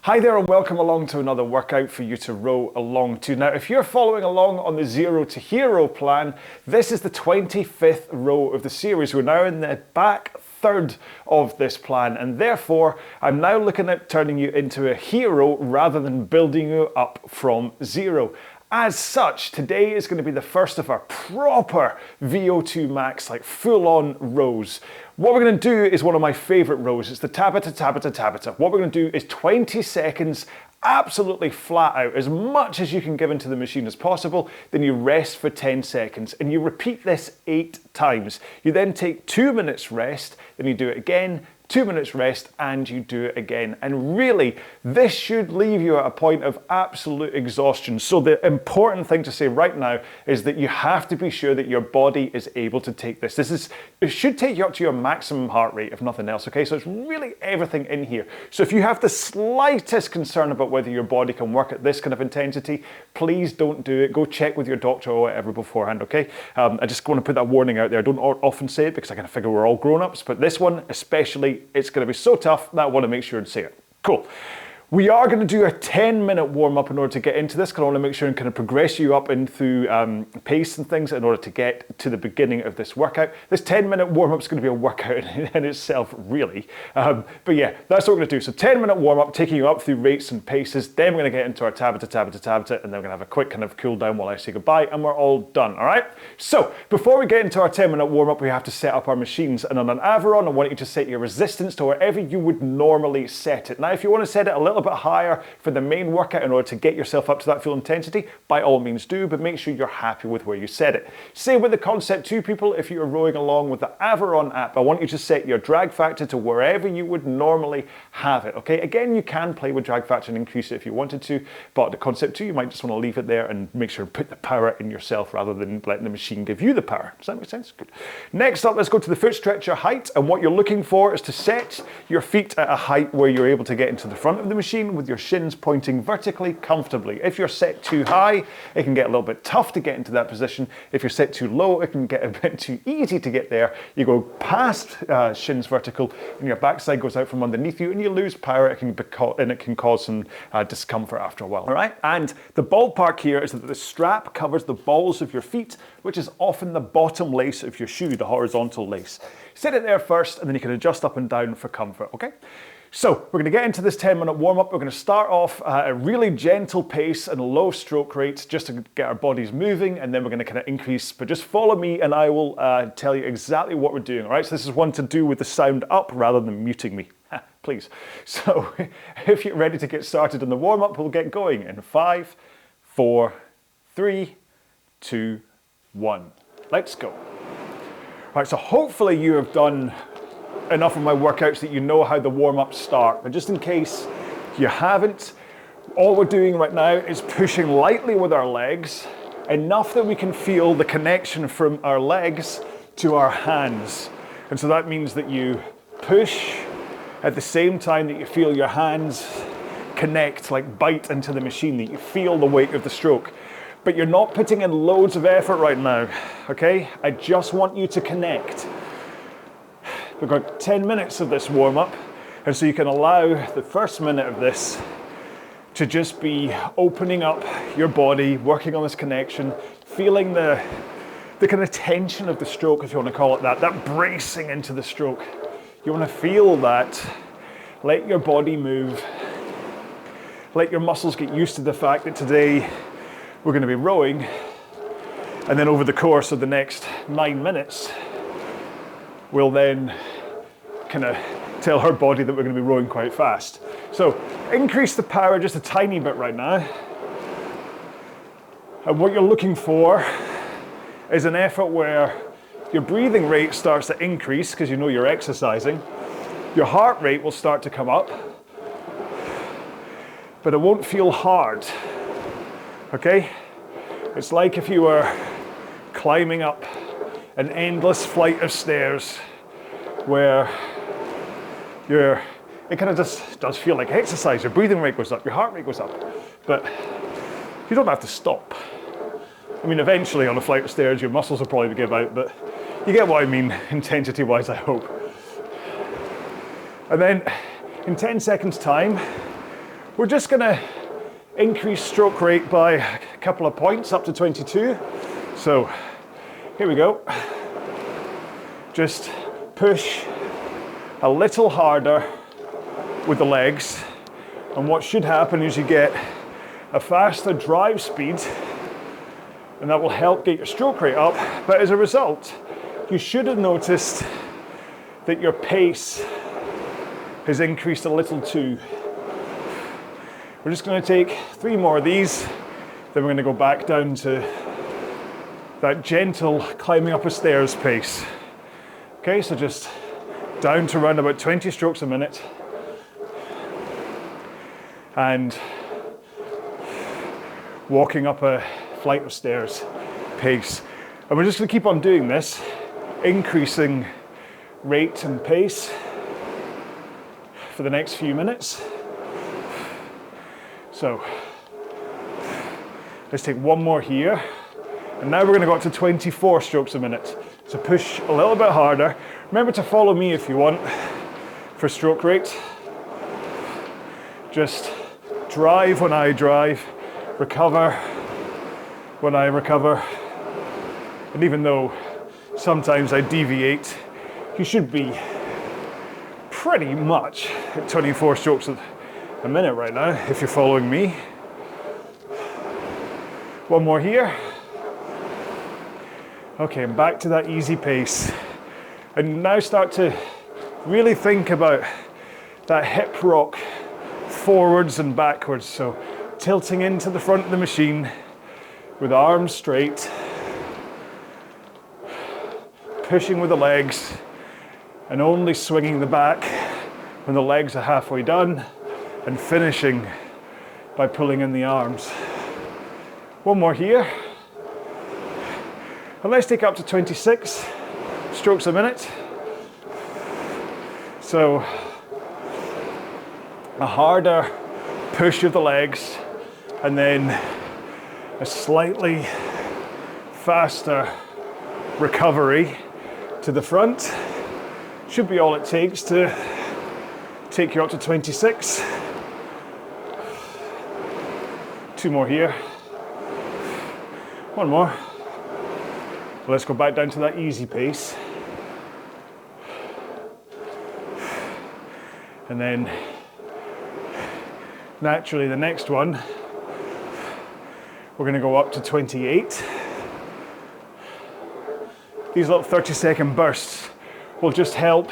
Hi there and welcome along to another workout for you to row along to. Now, if you're following along on the Zero to Hero plan, this is the 25th row of the series. We're now in the back third of this plan, and therefore I'm now looking at turning you into a hero rather than building you up from zero. As such, today is going to be the first of our proper VO2 max, like full-on rows. What we're going to do is one of my favorite rows. It's the TABATA, TABATA, TABATA. What we're going to do is 20 seconds, absolutely flat out, as much as you can give into the machine as possible. Then you rest for 10 seconds, and you repeat this 8 times. You then take 2 minutes rest, then you do it again, 2 minutes rest, and you do it again. And really, this should leave you at a point of absolute exhaustion. So the important thing to say right now is that you have to be sure that your body is able to take this. It should take you up to your maximum heart rate, if nothing else, okay? So it's really everything in here. So if you have the slightest concern about whether your body can work at this kind of intensity, please don't do it. Go check with your doctor or whatever beforehand, okay? I just want to put that warning out there. I don't often say it because I kind of figure we're all grown-ups, but this one especially, it's going to be so tough that I want to make sure and say it. Cool. We are going to do a 10-minute warm-up in order to get into this, because I want to make sure and kind of progress you up into pace and things in order to get to the beginning of this workout. This 10-minute warm-up is going to be a workout in itself, really. But yeah, that's what we're going to do. So 10-minute warm-up, taking you up through rates and paces. Then we're going to get into our TABATA, TABATA, TABATA, and then we're going to have a quick kind of cool down while I say goodbye, and we're all done, all right? So before we get into our 10-minute warm-up, we have to set up our machines. And on an Aviron, I want you to set your resistance to wherever you would normally set it. Now, if you want to set it a little bit higher for the main workout in order to get yourself up to that full intensity, by all means do, but make sure you're happy with where you set it. Same with the Concept 2 people. If you're rowing along with the Aviron app, I want you to set your drag factor to wherever you would normally have it, okay? Again, you can play with drag factor and increase it if you wanted to, but the Concept 2, you might just want to leave it there and make sure to put the power in yourself rather than letting the machine give you the power. Does that make sense? Good. Next up, let's go to the foot stretcher height, and what you're looking for is to set your feet at a height where you're able to get into the front of the machine with your shins pointing vertically comfortably. If you're set too high, it can get a little bit tough to get into that position. If you're set too low, it can get a bit too easy to get there. You go past shins vertical and your backside goes out from underneath you and you lose power, and it can cause some discomfort after a while, all right? And the ballpark here is that the strap covers the balls of your feet, which is often the bottom lace of your shoe, the horizontal lace. Set it there first, and then you can adjust up and down for comfort, okay? So we're going to get into this 10-minute warm-up. We're going to start off at a really gentle pace and low stroke rates just to get our bodies moving, and then we're going to kind of increase. But just follow me and I will tell you exactly what we're doing, all right? So this is one to do with the sound up rather than muting me, please. So if you're ready to get started in the warm-up, we'll get going in 5, 4, 3, 2, 1. Let's go. All right, so hopefully you have done enough of my workouts that you know how the warm-ups start, but just in case you haven't, all we're doing right now is pushing lightly with our legs, enough that we can feel the connection from our legs to our hands. And so that means that you push at the same time that you feel your hands connect, like bite into the machine, that you feel the weight of the stroke. But you're not putting in loads of effort right now, okay? I just want you to connect. We've got 10 minutes of this warm-up, and so you can allow the first minute of this to just be opening up your body, working on this connection, feeling the kind of tension of the stroke, if you want to call it that bracing into the stroke. You want to feel that. Let your body move. Let your muscles get used to the fact that today we're going to be rowing, and then over the course of the next 9 minutes, we'll then kind of tell her body that we're going to be rowing quite fast. So increase the power just a tiny bit right now. And what you're looking for is an effort where your breathing rate starts to increase because you know you're exercising. Your heart rate will start to come up, but it won't feel hard, okay? It's like if you were climbing up an endless flight of stairs where it kind of just does feel like exercise. Your breathing rate goes up, your heart rate goes up, but you don't have to stop. I mean, eventually on a flight of stairs, your muscles will probably give out, but you get what I mean, intensity-wise, I hope. And then in 10 seconds time, We're just going to increase stroke rate by a couple of points up to 22. So here we go. Just push a little harder with the legs, and what should happen is you get a faster drive speed, and that will help get your stroke rate up. But as a result, you should have noticed that your pace has increased a little too. We're just going to take 3 more of these, then we're going to go back down to that gentle climbing up a stairs pace. Okay, so just down to around about 20 strokes a minute, and walking up a flight of stairs pace. And we're just going to keep on doing this, increasing rate and pace for the next few minutes. So let's take 1 more here, and now we're going to go up to 24 strokes a minute. So push a little bit harder. Remember to follow me if you want for stroke rate. Just drive when I drive, recover when I recover. And even though sometimes I deviate, you should be pretty much at 24 strokes a minute right now if you're following me. 1 more here. Okay, and back to that easy pace. And now start to really think about that hip rock forwards and backwards. So tilting into the front of the machine with arms straight, pushing with the legs, and only swinging the back when the legs are halfway done, and finishing by pulling in the arms. 1 more here. And let's take up to 26 strokes a minute. So a harder push of the legs, and then a slightly faster recovery to the front. Should be all it takes to take you up to 26. 2 more here. 1 more. Let's go back down to that easy pace. And then naturally the next one, we're going to go up to 28. These little 30-second bursts will just help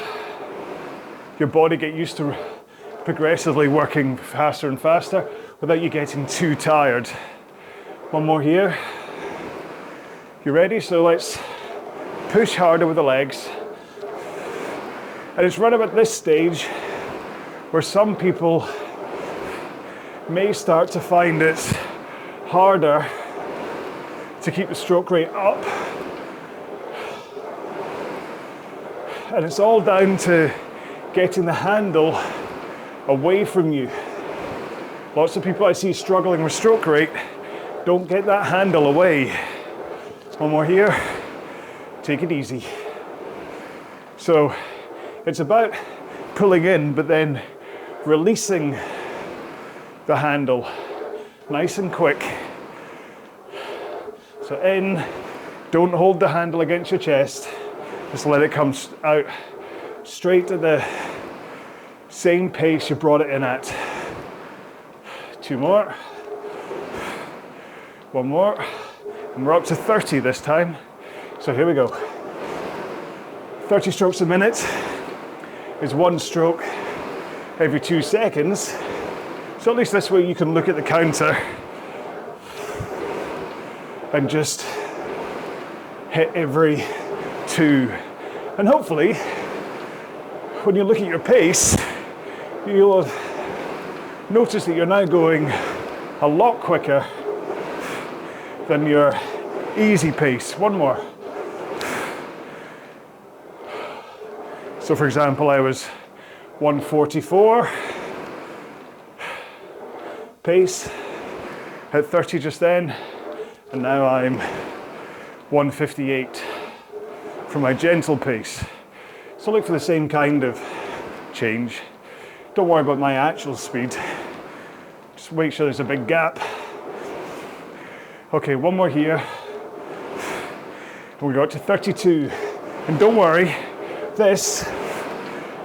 your body get used to progressively working faster and faster without you getting too tired. 1 more here. You ready? So let's push harder with the legs. And it's right about this stage where some people may start to find it harder to keep the stroke rate up. And it's all down to getting the handle away from you. Lots of people I see struggling with stroke rate don't get that handle away. 1 more here. Take it easy. So it's about pulling in, but then releasing the handle nice and quick. So in, don't hold the handle against your chest. Just let it come out straight at the same pace you brought it in at. 2 more. 1 more. And we're up to 30 this time. So here we go. 30 strokes a minute is 1 stroke every 2 seconds. So at least this way you can look at the counter and just hit every 2. And hopefully, when you look at your pace, you'll have noticed that you're now going a lot quicker than your easy pace. 1 more. So for example, I was 144 pace at 30 just then, and now I'm 158 for my gentle pace. So look for the same kind of change. Don't worry about my actual speed. Just make sure there's a big gap. Okay, one more here. We got to 32. And don't worry, this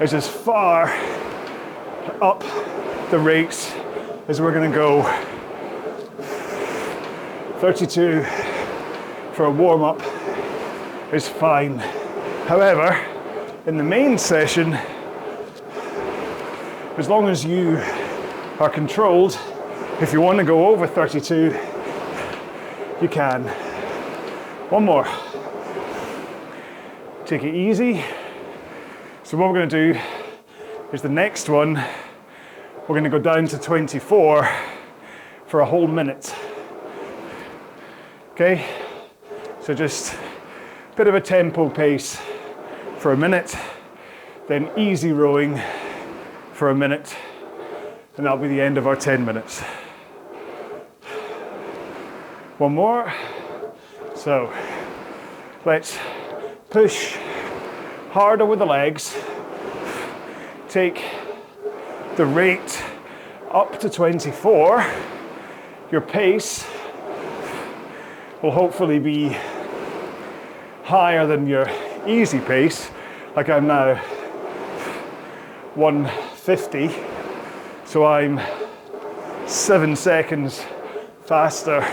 is as far up the rates as we're gonna go. 32 for a warm-up is fine. However, in the main session, as long as you are controlled, if you want to go over 32, you can. One more. Take it easy. So what we're going to do is the next one, we're going to go down to 24 for a whole minute. Okay? So just a bit of a tempo pace for a minute, then easy rowing for a minute, and that'll be the end of our 10 minutes. One more. So let's push harder with the legs. Take the rate up to 24. Your pace will hopefully be higher than your easy pace, like I'm now 150, so I'm 7 seconds faster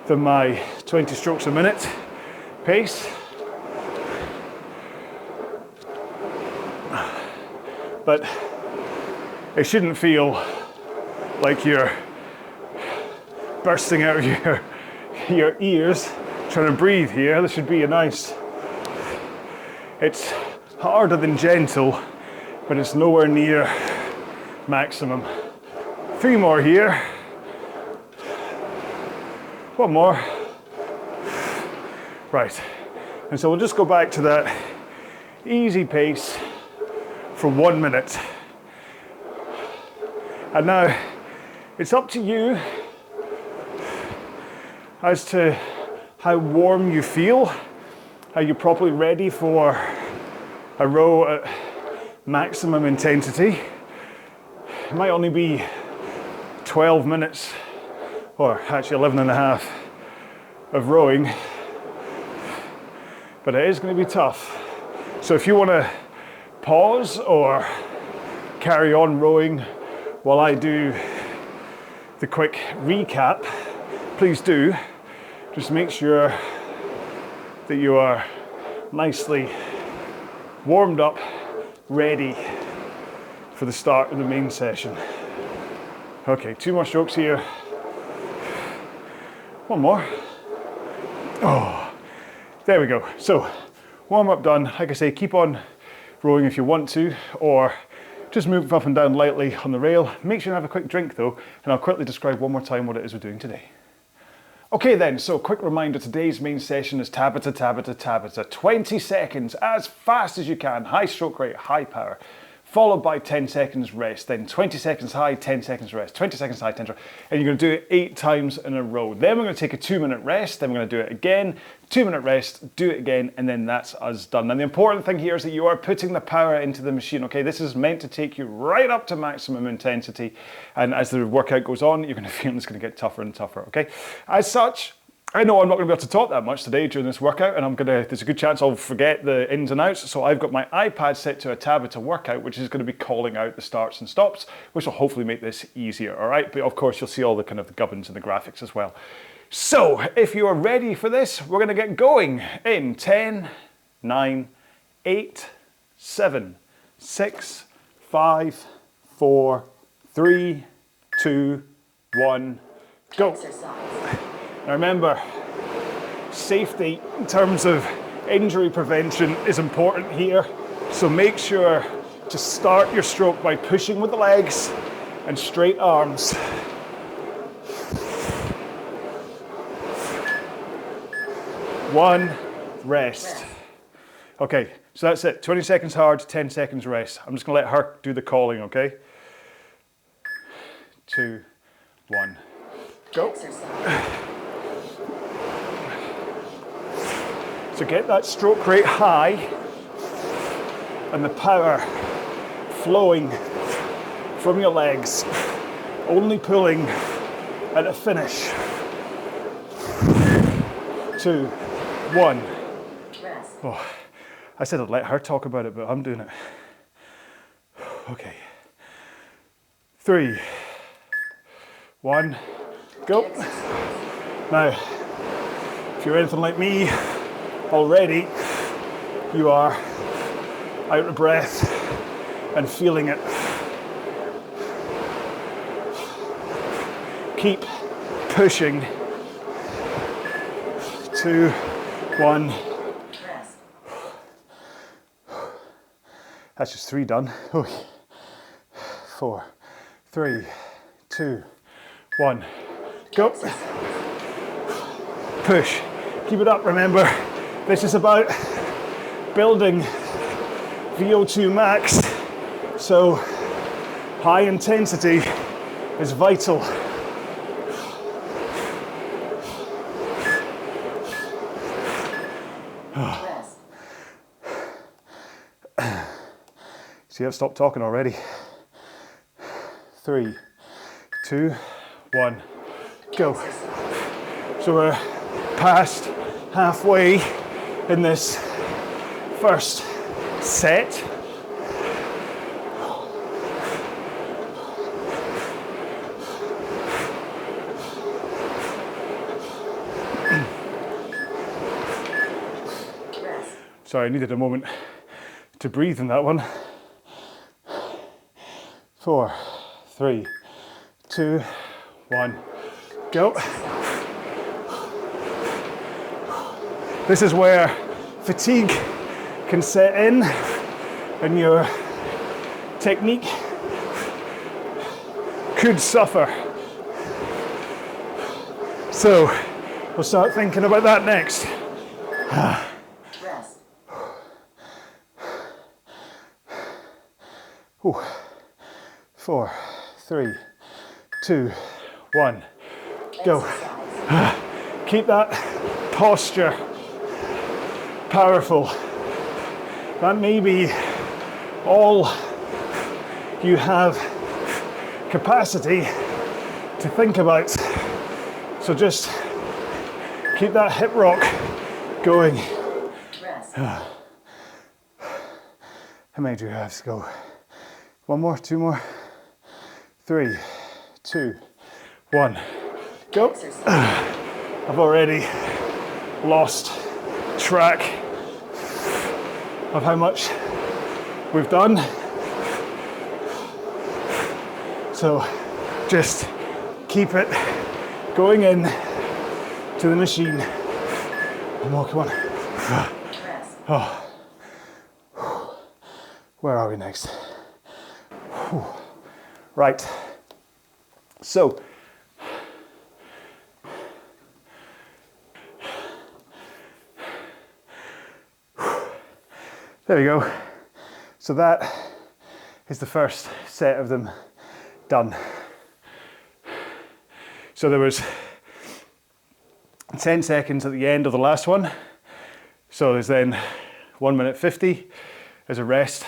than my 20 strokes a minute pace. But it shouldn't feel like you're bursting out of your ears trying to breathe here. This should be a nice, it's harder than gentle, but it's nowhere near maximum. 3 more here. One more. Right, and so we'll just go back to that easy pace for 1 minute. And now it's up to you as to how warm you feel. Are you properly ready for a row at maximum intensity? It might only be 12 minutes, or actually 11 and a half of rowing, but it is going to be tough. So if you want to pause or carry on rowing while I do the quick recap, please do. Just make sure that you are nicely warmed up, ready for the start of the main session. Okay, 2 more strokes here. One more. Oh, there we go. So, warm up done. Like I say, keep on rowing if you want to, or just move up and down lightly on the rail. Make sure you have a quick drink though, and I'll quickly describe one more time what it is we're doing today. Okay then, so quick reminder, today's main session is TABATA, TABATA, TABATA. 20 seconds, as fast as you can, high stroke rate, high power, followed by 10 seconds rest, then 20 seconds high, 10 seconds rest, 20 seconds high, 10 seconds, and you're going to do it 8 times in a row. Then we're going to take a 2-minute rest, then we're going to do it again, 2-minute rest, do it again, and then that's us done. And the important thing here is that you are putting the power into the machine, okay? This is meant to take you right up to maximum intensity, and as the workout goes on, you're going to feel it's going to get tougher and tougher, okay? As such, I know I'm not going to be able to talk that much today during this workout, and there's a good chance I'll forget the ins and outs, so I've got my iPad set to a TABATA workout, which is going to be calling out the starts and stops, which will hopefully make this easier, all right? But of course, you'll see all the kind of the gubbins and the graphics as well. So, if you are ready for this, we're going to get going in 10, 9, 8, 7, 6, 5, 4, 3, 2, 1, go. Exercise. Now remember, safety in terms of injury prevention is important here, so make sure to start your stroke by pushing with the legs and straight arms. One, rest. Okay, so that's it. 20 seconds hard, 10 seconds rest. I'm just gonna let her do the calling, okay? 2, 1, go. So get that stroke rate high and the power flowing from your legs Only pulling at the finish. 2, 1. Oh, I said I'd let her talk about it, but I'm doing it. Okay. 3, 1, go. Now, if you're anything like me already, you are out of breath and feeling it. Keep pushing. 2, 1. That's just 3 done. 4, 3, 2, 1. Go. Push. Keep it up, remember. This is about building VO2 max. So high intensity is vital. See, I've stopped talking already. 3, 2, 1, go. So we're past halfway in this first set. Sorry, I needed a moment to breathe in that one. 4, 3, 2, 1, go. This is where fatigue can set in and your technique could suffer. So we'll start thinking about that next. 4, 3, 2, 1, go. Keep that posture powerful. That may be all you have capacity to think about. So just keep that hip rock going. How many do you have to go? 1 more, 2 more. 3, 2, 1, go. I've already lost track of how much we've done. So just keep it going in to the machine. One more, come on. Oh. Where are we next? Right, so there we go. So that is the first set of them done. So there was 10 seconds at the end of the last one. So there's then 1 minute 50 as a rest,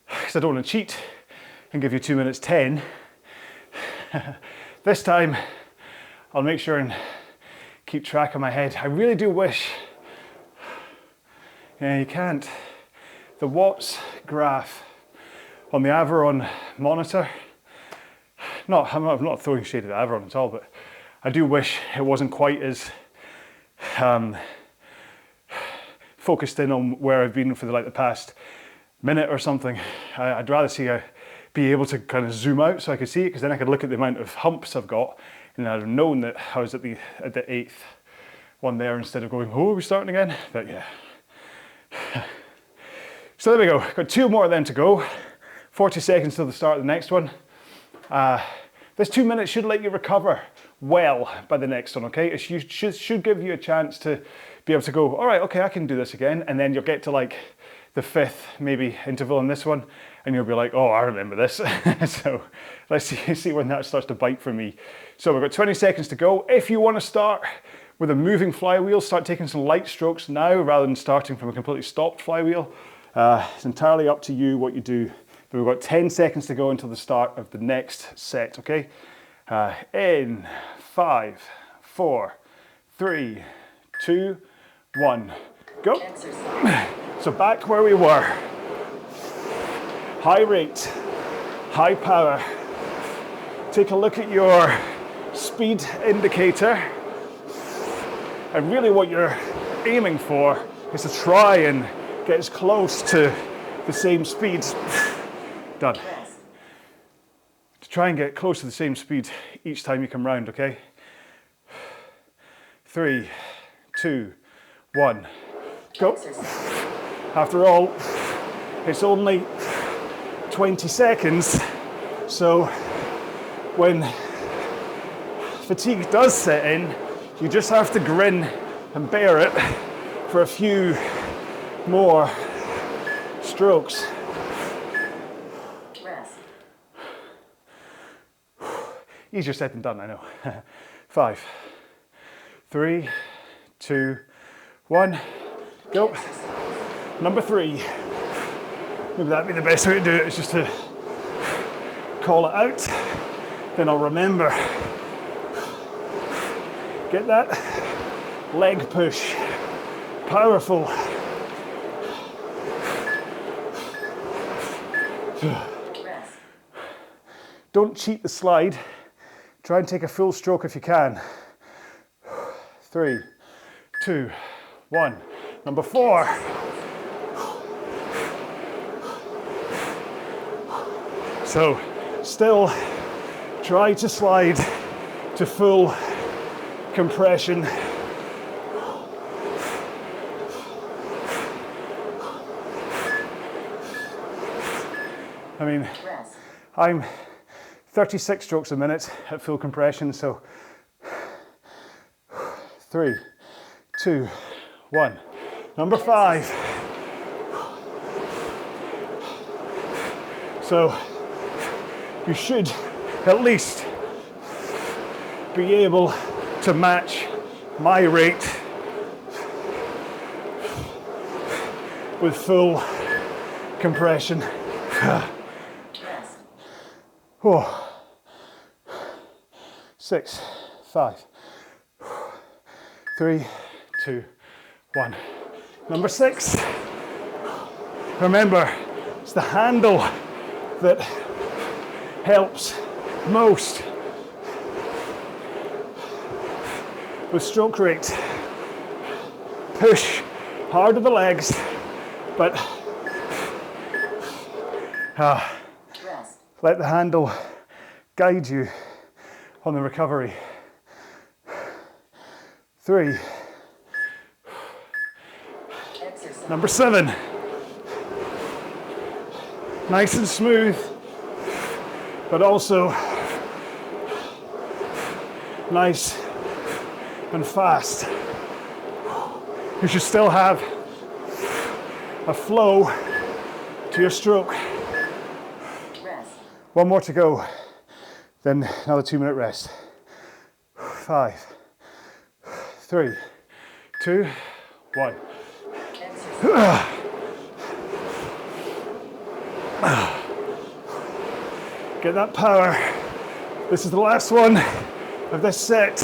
because I don't want to cheat and give you 2 minutes 10. This time I'll make sure and keep track of my head. I really do wish, yeah, you can't. The watts graph on the Avalon monitor, I'm not throwing shade at Avalon at all, but I do wish it wasn't quite as focused in on where I've been for the past minute or something. I'd rather be able to kind of zoom out so I could see it, because then I could look at the amount of humps I've got, and I'd have known that I was at the 8th one there, instead of going, oh, are we starting again? But yeah. So there we go, got 2 more then to go. 40 seconds till the start of the next one. This 2 minutes should let you recover well by the next one, okay? It should give you a chance to be able to go, all right, okay, I can do this again, and then you'll get to the 5th maybe interval in this one, and you'll be like, oh, I remember this. So let's see when that starts to bite for me. So we've got 20 seconds to go. If you want to start with a moving flywheel, start taking some light strokes now rather than starting from a completely stopped flywheel. It's entirely up to you what you do But we've got 10 seconds to go until the start of the next set, okay? In 5, 4, 3, 2, 1, go. So back where we were. High rate, high power. Take a look at your speed indicator. And really what you're aiming for is to try and get as close to the same speed. Done. To try and get close to the same speed each time you come round, okay? 3, 2, 1, go. After all, it's only 20 seconds, so when fatigue does set in, you just have to grin and bear it for a few more strokes. Easier said than done, I know. 5, 3, 2, 1, go. Number 3. Maybe that'd be the best way to do it, is just to call it out. Then I'll remember. Get that leg push. Powerful. Don't cheat the slide. Try and take a full stroke if you can. 3, 2, 1. Number 4. So, still try to slide to full compression. I mean, I'm 36 strokes a minute at full compression, so 3, 2, 1. Number 5. So you should at least be able to match my rate with full compression. Oh. 6, 5, 3, 2, 1. Number 6. Remember, it's the handle that helps most with stroke rate. Push hard with the legs, but let the handle guide you on the recovery. 3. Number 7. Nice and smooth, but also nice and fast. You should still have a flow to your stroke. One more to go, then another 2-minute rest. 5, 3, 2, 1. Get that power. This is the last one of this set,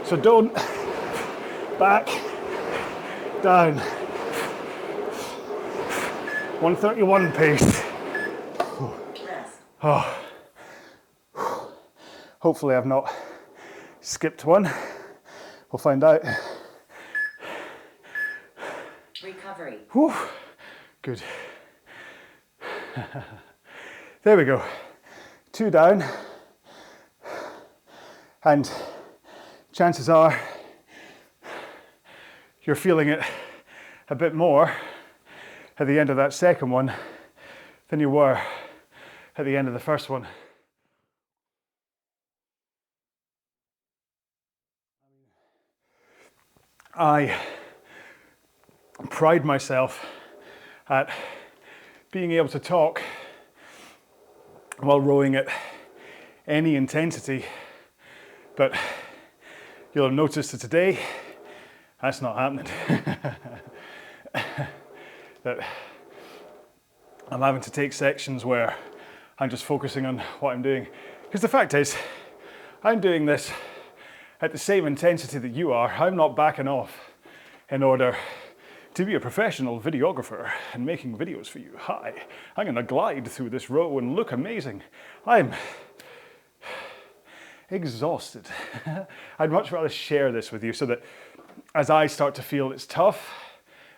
so don't back down. 131 pace. Oh. Hopefully I've not skipped one. We'll find out. Recovery. Whew. Good. There we go. 2 down. And chances are you're feeling it a bit more at the end of that second one than you were at the end of the first one. I pride myself at being able to talk while rowing at any intensity, but you'll have noticed that today that's not happening. That I'm having to take sections where I'm just focusing on what I'm doing. Because the fact is, I'm doing this at the same intensity that you are. I'm not backing off in order to be a professional videographer and making videos for you. Hi, I'm going to glide through this row and look amazing. I'm exhausted. I'd much rather share this with you so that as I start to feel it's tough,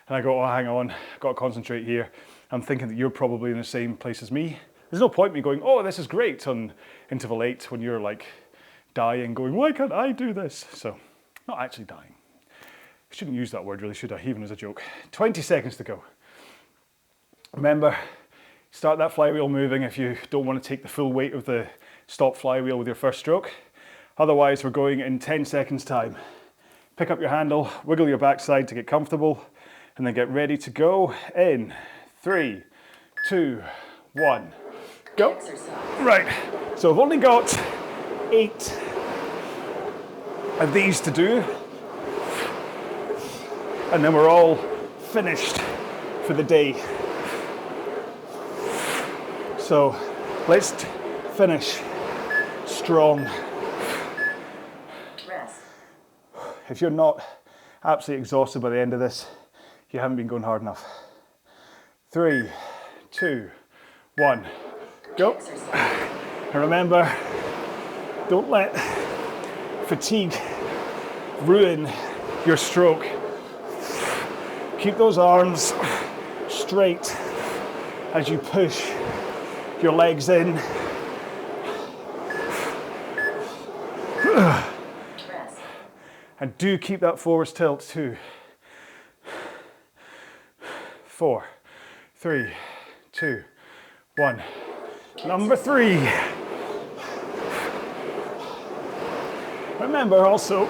and I go, oh, hang on, I've got to concentrate here, I'm thinking that you're probably in the same place as me. There's no point me going, oh, this is great on interval 8 when you're like dying, going, why can't I do this? So, not actually dying. I shouldn't use that word really, should I? Even as a joke. 20 seconds to go. Remember, start that flywheel moving if you don't want to take the full weight of the stop flywheel with your first stroke. Otherwise, we're going in 10 seconds time. Pick up your handle, wiggle your backside to get comfortable, and then get ready to go in 3, 2, 1, go. Right, so I've only got 8 of these to do, and then we're all finished for the day. So let's finish strong. Rest. If you're not absolutely exhausted by the end of this, you haven't been going hard enough. 3, 2, 1, go. And remember, don't let fatigue ruin your stroke. Keep those arms straight as you push your legs in. Rest. And do keep that forwards tilt too. 4, 3, 2, 1. Number 3. Remember also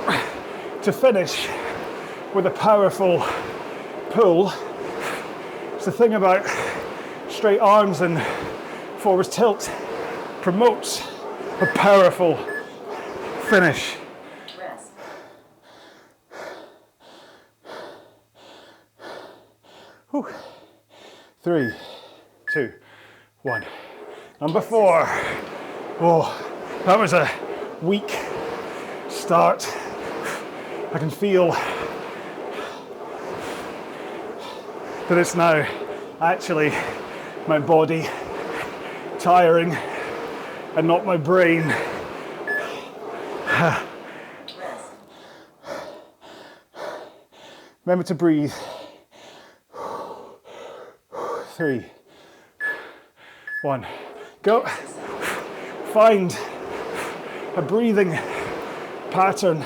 to finish with a powerful pull. It's the thing about straight arms and forwards tilt promotes a powerful finish. Rest. Whew. 3, 2, 1. Number 4. Oh, that was a weak start. I can feel that it's now actually my body tiring and not my brain. Rest. Remember to breathe. 3, 1, go. Find a breathing pattern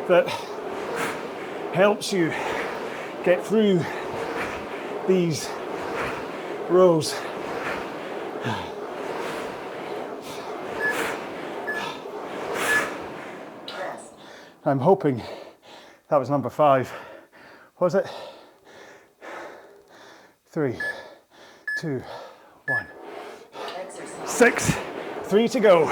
that helps you get through these rows. Rest. I'm hoping that was number 5. Was it? 3, 2, 1. Exercise. 6, 3 to go.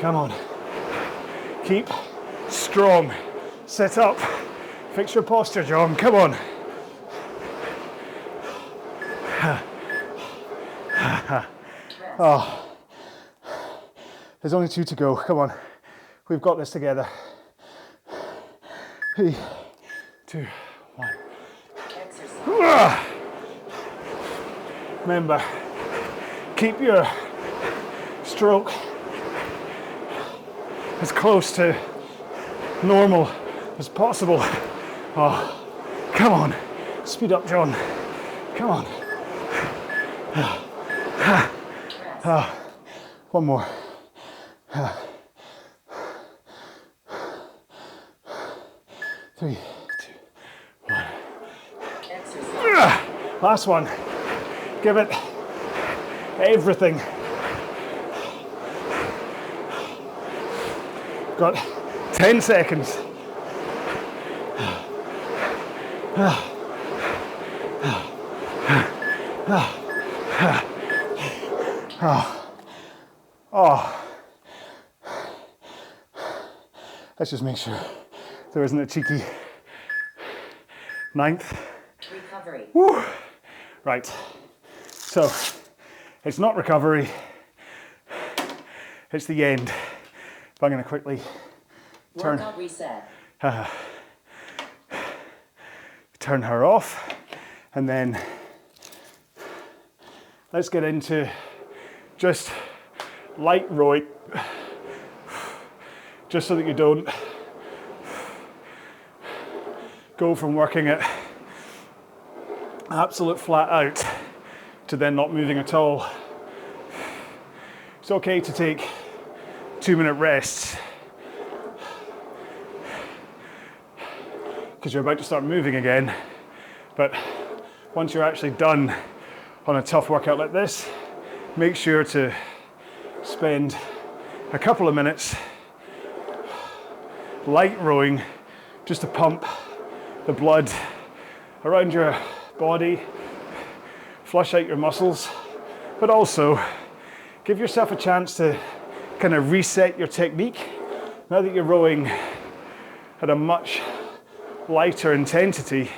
Come on. Keep strong. Sit up. Fix your posture, John. Come on. Oh. There's only 2 to go. Come on. We've got this together. 3, 2, 1. Exercise. Remember, keep your stroke as close to normal as possible. Oh, come on. Speed up, John. Come on. One more. 3, 2, 1. Exercise. Last one. Give it everything. Got 10 seconds. Oh. Let's just make sure there isn't a cheeky 9th. Recovery. Woo. Right, so it's not recovery, it's the end. But I'm going to quickly turn her off, and then let's get into just light rowing, just so that you don't go from working at absolute flat out to then not moving at all. It's okay to take 2-minute rests because you're about to start moving again, but once you're actually done on a tough workout like this, make sure to spend a couple of minutes light rowing just to pump the blood around your body, flush out your muscles, but also give yourself a chance to kind of reset your technique. Now that you're rowing at a much lighter intensity,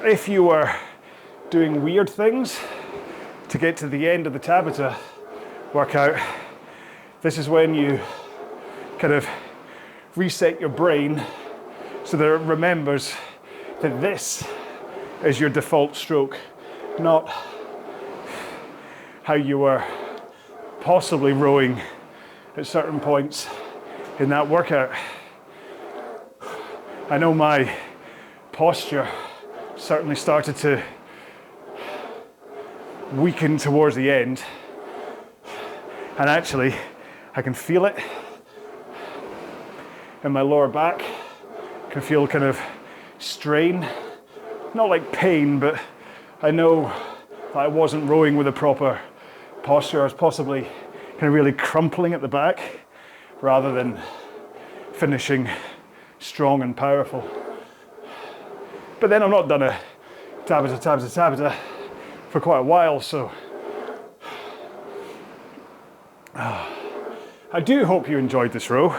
if you were doing weird things to get to the end of the TABATA workout, this is when you kind of reset your brain so that it remembers that this is your default stroke, not how you were possibly rowing at certain points in that workout. I know my posture certainly started to weaken towards the end, and actually I can feel it in my lower back. I can feel kind of strain, not like pain, but I know that I wasn't rowing with a proper posture. I was possibly kind of really crumpling at the back rather than finishing strong and powerful. But then I've not done a TABATA for quite a while, so I do hope you enjoyed this row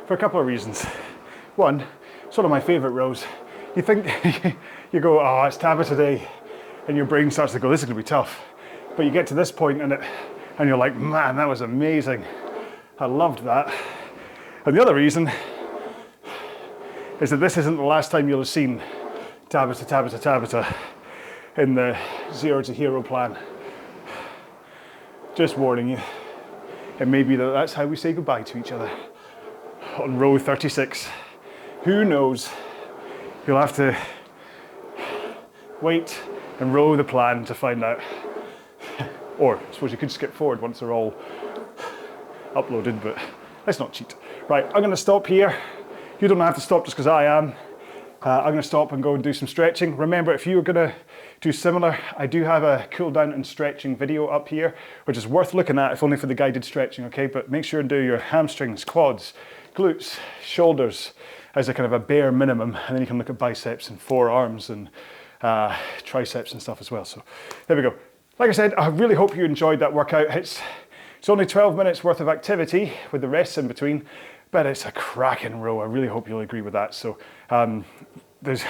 for a couple of reasons. One, it's one of my favorite rows. You think, you go, oh, it's TABATA day, and your brain starts to go, this is gonna be tough. But you get to this point and you're like, man, that was amazing. I loved that. And the other reason is that this isn't the last time you'll have seen TABATA in the 0 to Hero plan. Just warning you, it may be that that's how we say goodbye to each other on row 36. Who knows? You'll have to wait and row the plan to find out. Or I suppose you could skip forward once they're all uploaded, but let's not cheat. Right, I'm going to stop here. You don't have to stop just because I am. I'm going to stop and go and do some stretching. Remember, if you're going to do similar, I do have a cool down and stretching video up here, which is worth looking at, if only for the guided stretching, okay? But make sure and do your hamstrings, quads, glutes, shoulders as a kind of a bare minimum, and then you can look at biceps and forearms and triceps and stuff as well. So there we go. Like I said, I really hope you enjoyed that workout. It's only 12 minutes worth of activity with the rests in between, but it's a cracking row. I really hope you'll agree with that. So there's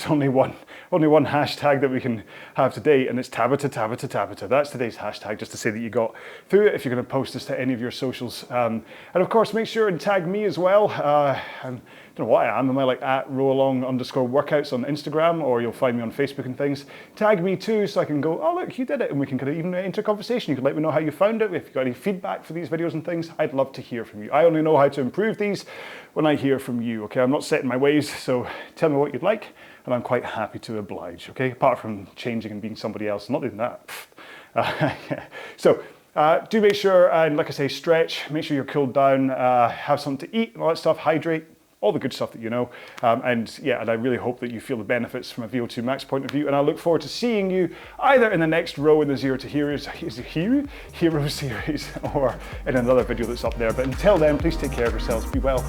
only one hashtag that we can have today, and it's TABATA. That's today's hashtag, just to say that you got through it if you're going to post this to any of your socials. And of course, make sure and tag me as well. I don't know what I am. Am I like at RowAlong_workouts on Instagram, or you'll find me on Facebook and things. Tag me too, so I can go, oh look, you did it, and we can kind of even enter conversation. You can let me know how you found it. If you've got any feedback for these videos and things, I'd love to hear from you. I only know how to improve these when I hear from you, okay? I'm not set in my ways, so tell me what you'd like, and I'm quite happy to oblige, okay? Apart from changing and being somebody else, not doing that. So do make sure, and like I say, stretch, make sure you're cooled down, have something to eat and all that stuff, hydrate, all the good stuff that you know. And I really hope that you feel the benefits from a VO2 max point of view, and I look forward to seeing you either in the next row in the 0 to Hero series or in another video that's up there. But until then, please take care of yourselves, be well.